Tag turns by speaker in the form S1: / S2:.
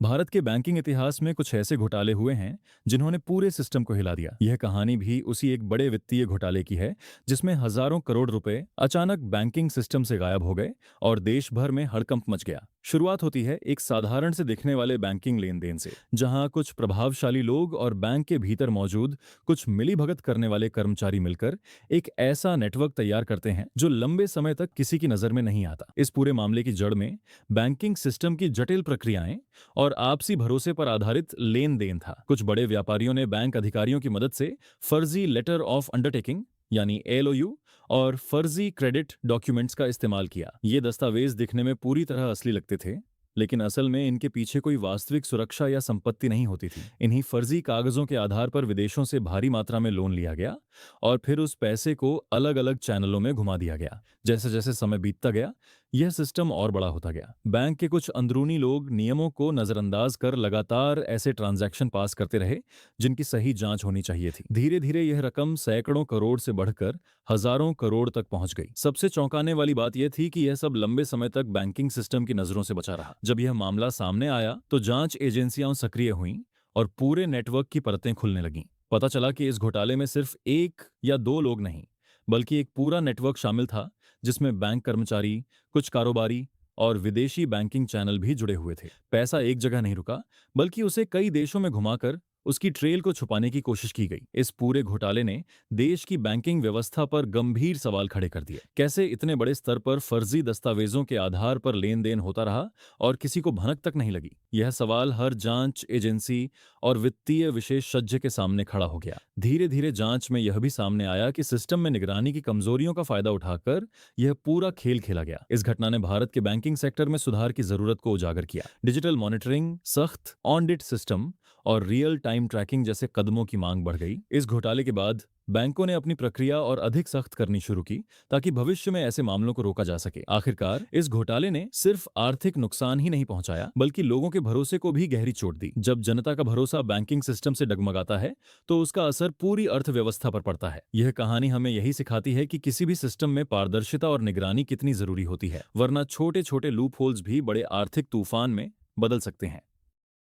S1: भारत के बैंकिंग इतिहास में कुछ ऐसे घोटाले हुए हैं जिन्होंने पूरे सिस्टम को हिला दिया। यह कहानी भी उसी एक बड़े वित्तीय घोटाले की है जिसमें हजारों करोड़ रुपए अचानक बैंकिंग सिस्टम से गायब हो गए और देश भर में हड़कंप मच गया। शुरुआत होती है एक साधारण से दिखने वाले बैंकिंग लेन देन से, जहां कुछ प्रभावशाली लोग और बैंक के भीतर मौजूद कुछ मिलीभगत करने वाले कर्मचारी मिलकर एक ऐसा नेटवर्क तैयार करते हैं जो लंबे समय तक किसी की नजर में नहीं आता। इस पूरे मामले की जड़ में बैंकिंग सिस्टम की जटिल प्रक्रियाएं और आपसी भरोसे पर आधारित लेन देन था। कुछ बड़े व्यापारियों ने बैंक अधिकारियों की मदद से फर्जी लेटर ऑफ अंडरटेकिंग यानी एलओयू और फर्जी क्रेडिट डॉक्यूमेंट्स का इस्तेमाल किया। ये दस्तावेज दिखने में पूरी तरह असली लगते थे, लेकिन असल में इनके पीछे कोई वास्तविक सुरक्षा या संपत्ति नहीं होती थी। इन्हीं फर्जी कागजों के आधार पर विदेशों से भारी मात्रा में लोन लिया गया और फिर उस पैसे को अलग अलग चैनलों में घुमा दिया गया। जैसे जैसे समय बीतता गया, यह सिस्टम और बड़ा होता गया। बैंक के कुछ अंदरूनी लोग नियमों को नजरअंदाज कर लगातार ऐसे ट्रांजैक्शन पास करते रहे जिनकी सही जांच होनी चाहिए थी। धीरे धीरे यह रकम सैकड़ों करोड़ से बढ़कर हजारों करोड़ तक पहुंच गई। सबसे चौंकाने वाली बात यह थी कि यह सब लंबे समय तक बैंकिंग सिस्टम की नजरों से बचा रहा। जब यह मामला सामने आया तो जांच एजेंसियां सक्रिय हुईं और पूरे नेटवर्क की परतें खुलने लगीं। पता चला कि इस घोटाले में सिर्फ एक या दो लोग नहीं, बल्कि एक पूरा नेटवर्क शामिल था जिसमें बैंक कर्मचारी, कुछ कारोबारी और विदेशी बैंकिंग चैनल भी जुड़े हुए थे। पैसा एक जगह नहीं रुका, बल्कि उसे कई देशों में घुमाकर उसकी ट्रेल को छुपाने की कोशिश की गई। इस पूरे घोटाले ने देश की बैंकिंग व्यवस्था पर गंभीर सवाल खड़े कर दिए। कैसे इतने बड़े स्तर पर फर्जी दस्तावेजों के आधार पर लेन देन होता रहा और किसी को भनक तक नहीं लगी? यह सवाल हर जांच एजेंसी और वित्तीय विशेषज्ञ के सामने खड़ा हो गया। धीरे धीरे जांच में यह भी सामने आया कि सिस्टम में निगरानी की कमजोरियों का फायदा उठाकर यह पूरा खेल खेला गया। इस घटना ने भारत के बैंकिंग सेक्टर में सुधार की जरूरत को उजागर किया। डिजिटल मॉनिटरिंग, सख्त ऑडिट सिस्टम और रियल टाइम ट्रैकिंग जैसे कदमों की मांग बढ़ गई। इस घोटाले के बाद बैंकों ने अपनी प्रक्रिया और अधिक सख्त करनी शुरू की ताकि भविष्य में ऐसे मामलों को रोका जा सके। आखिरकार इस घोटाले ने सिर्फ आर्थिक नुकसान ही नहीं पहुंचाया, बल्कि लोगों के भरोसे को भी गहरी चोट दी। जब जनता का भरोसा बैंकिंग सिस्टम से डगमगाता है तो उसका असर पूरी अर्थव्यवस्था पर पड़ता है। यह कहानी हमें यही सिखाती है कि किसी भी सिस्टम में पारदर्शिता और निगरानी कितनी जरूरी होती है, वरना छोटे छोटे लूप होल्स भी बड़े आर्थिक तूफान में बदल सकते हैं।